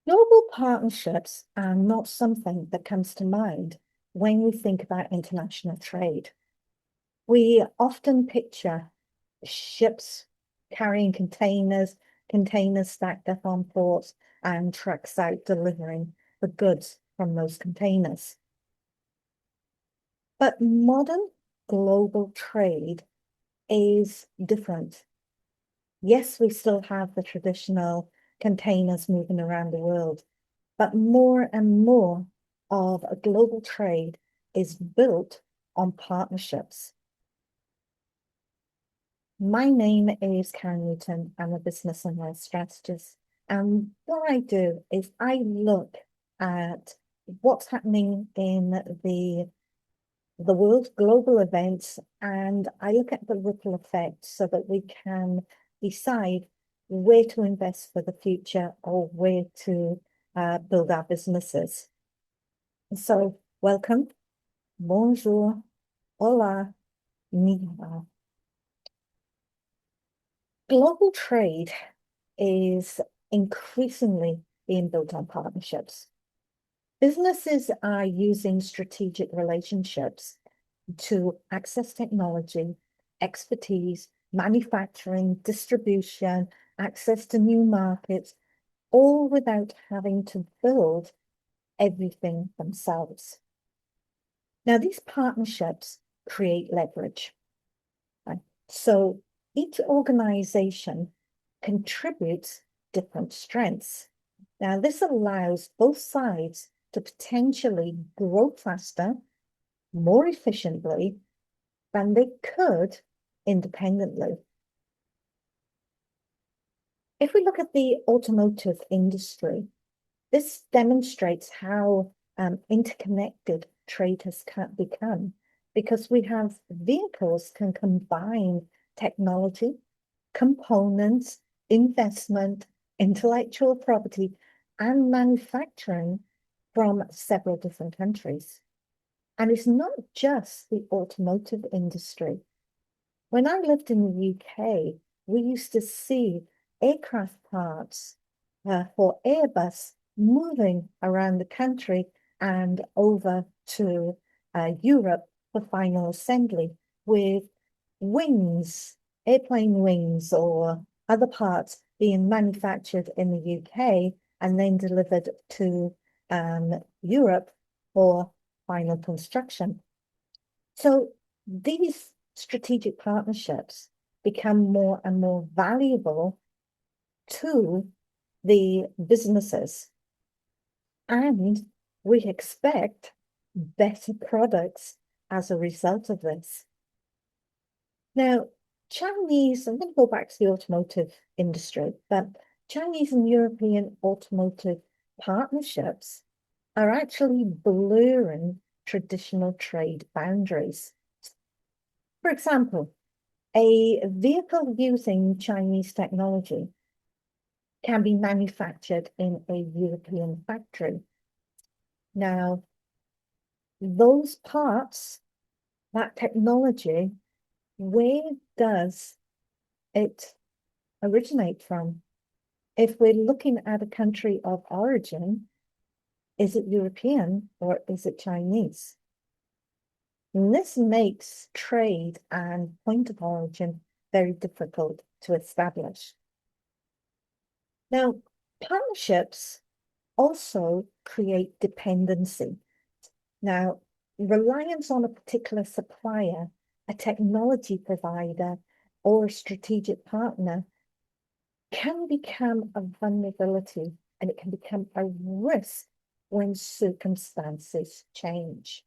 Global partnerships are not something that comes to mind when we think about international trade. We often picture ships carrying containers, containers stacked up on ports, and trucks out delivering the goods from those containers. But modern global trade is different. Yes, we still have the traditional containers moving around the world, but more and more of a global trade is built on partnerships. My name is Karen Newton. I'm a business and wealth strategist. And what I do is I look at what's happening in the world, global events, and I look at the ripple effect so that we can decide where to invest for the future or where to build our businesses. So, welcome, bonjour, hola, ni hao. Global trade is increasingly being built on partnerships. Businesses are using strategic relationships to access technology, expertise, manufacturing, distribution, access to new markets, all without having to build everything themselves. Now, these partnerships create leverage. Right? So each organization contributes different strengths. Now, this allows both sides to potentially grow faster, more efficiently than they could independently. If we look at the automotive industry, this demonstrates how interconnected trade has become because we have vehicles can combine technology, components, investment, intellectual property, and manufacturing from several different countries. And it's not just the automotive industry. When I lived in the UK, we used to see aircraft parts for Airbus moving around the country and over to Europe for final assembly with wings, airplane wings or other parts being manufactured in the UK and then delivered to Europe for final construction. So these strategic partnerships become more and more valuable to the businesses. And we expect better products as a result of this. Now, Chinese, I'm going to go back to the automotive industry, but Chinese and European automotive partnerships are actually blurring traditional trade boundaries. For example, a vehicle using Chinese technology can be manufactured in a European factory. Now, those parts, that technology, where does it originate from? If we're looking at a country of origin, is it European or is it Chinese? And this makes trade and point of origin very difficult to establish. Now, partnerships also create dependency. Now, reliance on a particular supplier, a technology provider, or a strategic partner can become a vulnerability and it can become a risk when circumstances change.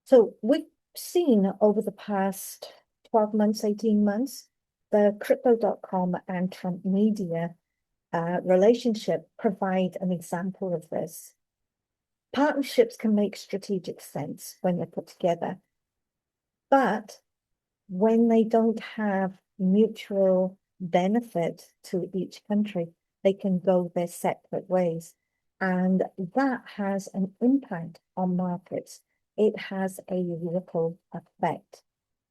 So we've seen over the past 12 months, 18 months, the crypto.com and Trump media relationship provide an example of this. Partnerships can make strategic sense when they're put together, but when they don't have mutual benefit to each country, they can go their separate ways. And that has an impact on markets. It has a ripple effect.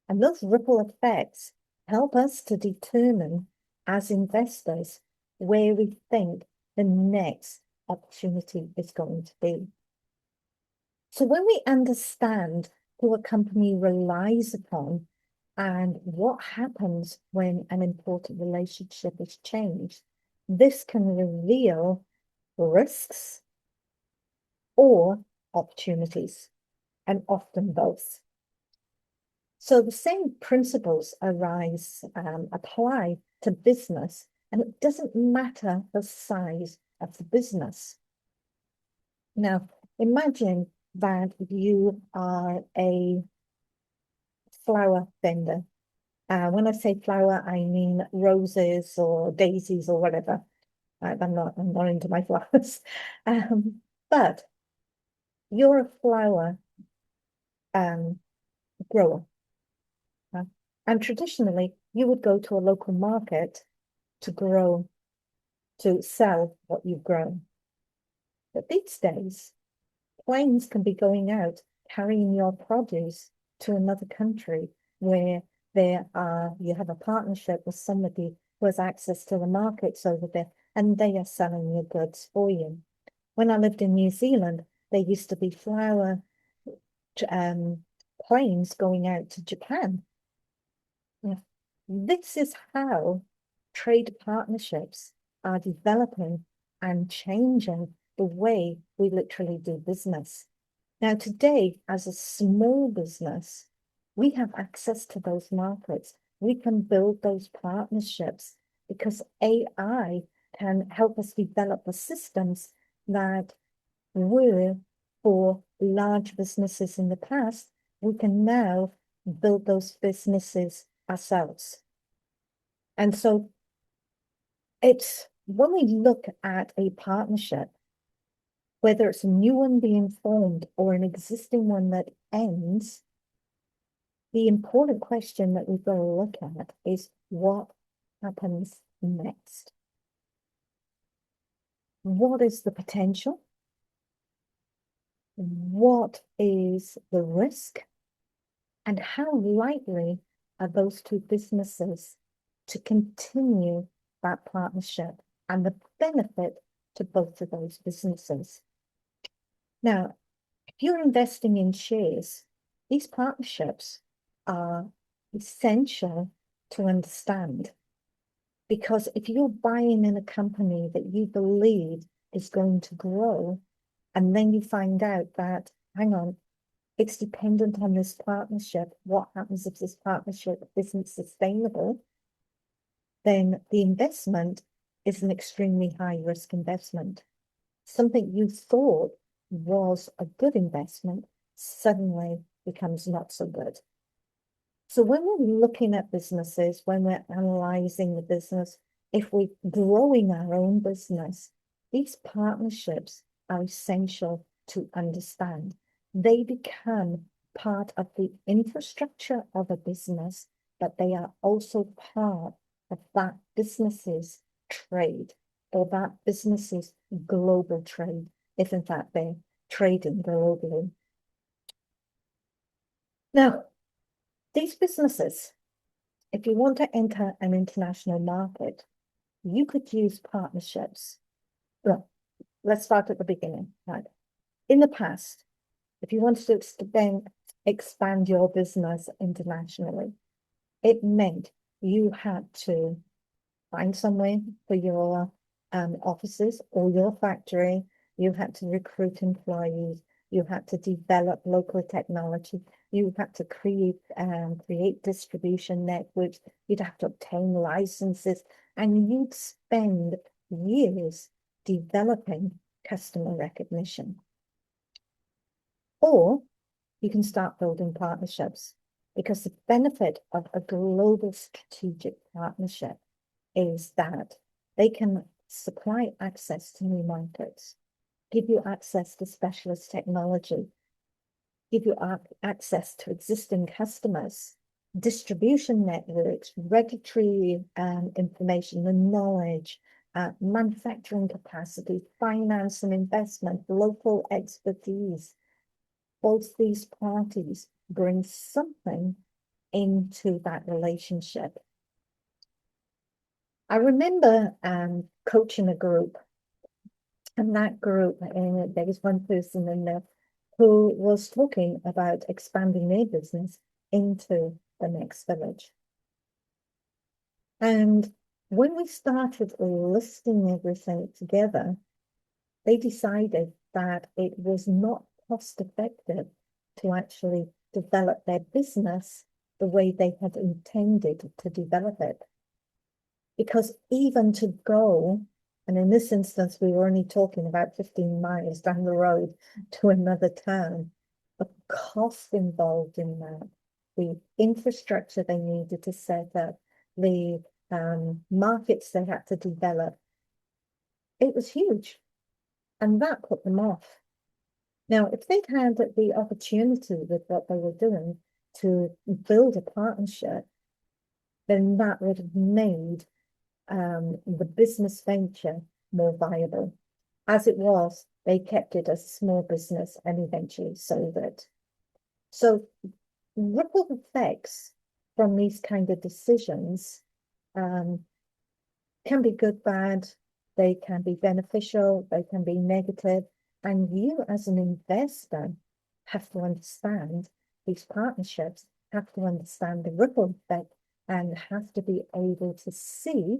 And those ripple effects help us to determine as investors where we think the next opportunity is going to be. So when we understand who a company relies upon and what happens when an important relationship is changed, this can reveal risks or opportunities, and often both. So the same principles apply to business, and it doesn't matter the size of the business. Now, imagine that you are a flower vendor. When I say flower, I mean roses or daisies or whatever. I'm not into my flowers. But you're a flower grower. And traditionally, you would go to a local market to sell what you've grown. But these days, planes can be going out carrying your produce to another country where you have a partnership with somebody who has access to the markets over there, and they are selling your goods for you. When I lived in New Zealand, there used to be flower planes going out to Japan. This is how trade partnerships are developing and changing the way we literally do business. Now, today, as a small business, we have access to those markets. We can build those partnerships because AI can help us develop the systems that were for large businesses in the past. We can now build those businesses ourselves. And so it's when we look at a partnership, whether it's a new one being formed or an existing one that ends, the important question that we've got to look at is what happens next? What is the potential? What is the risk? And how likely are those two businesses to continue that partnership and the benefit to both of those businesses? Now, if you're investing in shares, these partnerships are essential to understand. Because if you're buying in a company that you believe is going to grow, and then you find out that, hang on, it's dependent on this partnership. What happens if this partnership isn't sustainable? Then the investment is an extremely high risk investment. Something you thought was a good investment suddenly becomes not so good. So when we're looking at businesses, when we're analyzing the business, if we're growing our own business, these partnerships are essential to understand. They become part of the infrastructure of a business, but they are also part of that business's trade or that business's global trade, if in fact they're trading globally. Now, these businesses, if you want to enter an international market, you could use partnerships. Well, let's start at the beginning. Right? In the past, if you wanted to expand your business internationally, it meant you had to find somewhere for your offices or your factory. You had to recruit employees. You had to develop local technology. You had to create distribution networks. You'd have to obtain licenses, and you'd spend years developing customer recognition. Or you can start building partnerships, because the benefit of a global strategic partnership is that they can supply access to new markets, give you access to specialist technology, give you access to existing customers, distribution networks, regulatory information, the knowledge, manufacturing capacity, finance and investment, local expertise. Both these parties bring something into that relationship. I remember coaching a group And that group, and there was one person in there who was talking about expanding their business into the next village. And when we started listing everything together, they decided that it was not cost effective to actually develop their business the way they had intended to develop it. Because even to go, and in this instance, we were only talking about 15 miles down the road to another town, the cost involved in that, the infrastructure they needed to set up, the markets they had to develop, it was huge. And that put them off. Now, if they'd had the opportunity with what they were doing to build a partnership, then that would have made the business venture more viable. As it was, they kept it as a small business and eventually sold it. So ripple effects from these kind of decisions can be good, bad, they can be beneficial, they can be negative. And you as an investor have to understand these partnerships, have to understand the ripple effect, and have to be able to see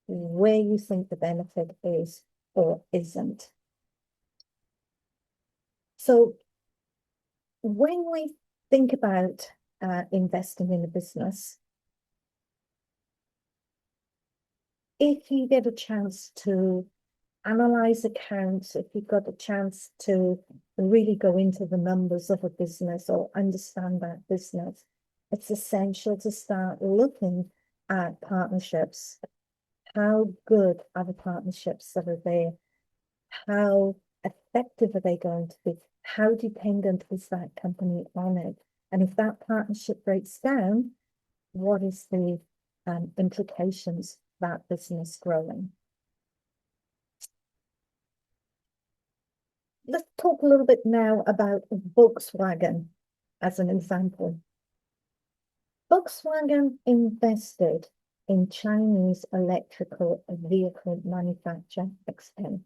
where you think the benefit is or isn't. So when we think about investing in a business, if you get a chance to analyze accounts, if you've got a chance to really go into the numbers of a business or understand that business, it's essential to start looking at partnerships. How good are the partnerships that are there? How effective are they going to be? How dependent is that company on it? And if that partnership breaks down, what is the implications of that business growing? Let's talk a little bit now about Volkswagen as an example. Volkswagen invested in Chinese electrical vehicle manufacturer XPeng,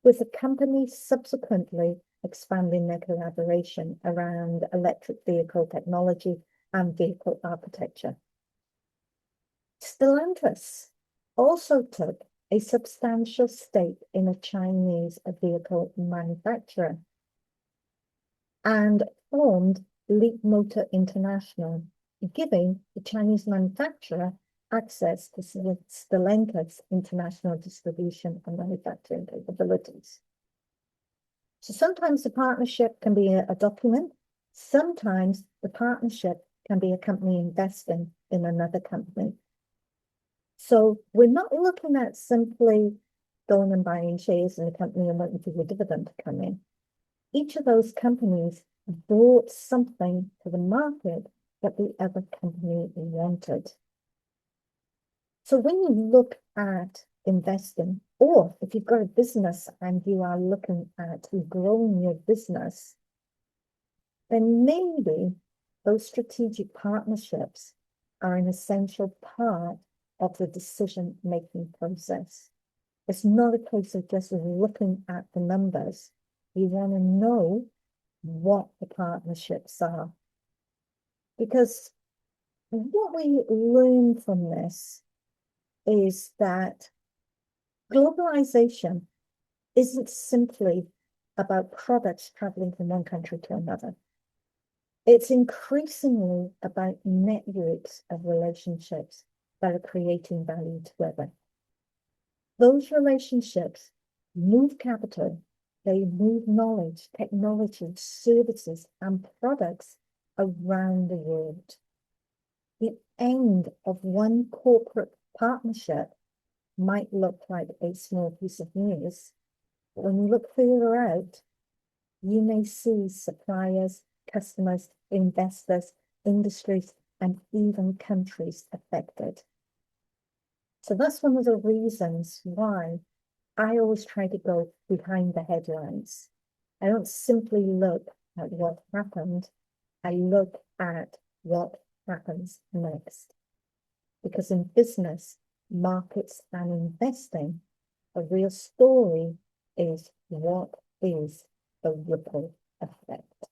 with the company subsequently expanding their collaboration around electric vehicle technology and vehicle architecture. Stellantis also took a substantial stake in a Chinese vehicle manufacturer and formed Leap Motor International, giving the Chinese manufacturer access to Stellantis' international distribution and manufacturing capabilities. So sometimes the partnership can be a document, sometimes the partnership can be a company investing in another company. So we're not looking at simply going and buying shares in a company and waiting for the dividend to come in. Each of those companies brought something to the market that the other company wanted. So when you look at investing, or if you've got a business and you are looking at growing your business, then maybe those strategic partnerships are an essential part of the decision-making process. It's not a case of just looking at the numbers. You want to know what the partnerships are. Because what we learn from this is that globalization isn't simply about products traveling from one country to another. It's increasingly about networks of relationships that are creating value together. Those relationships move capital, they move knowledge, technology, services, and products around the world. The end of one corporate partnership might look like a small piece of news, but when you look further out, you may see suppliers, customers, investors, industries, and even countries affected. So that's one of the reasons why I always try to go behind the headlines. I don't simply look at what happened, I look at what happens next. Because in business, markets, and investing, a real story is what is the ripple effect?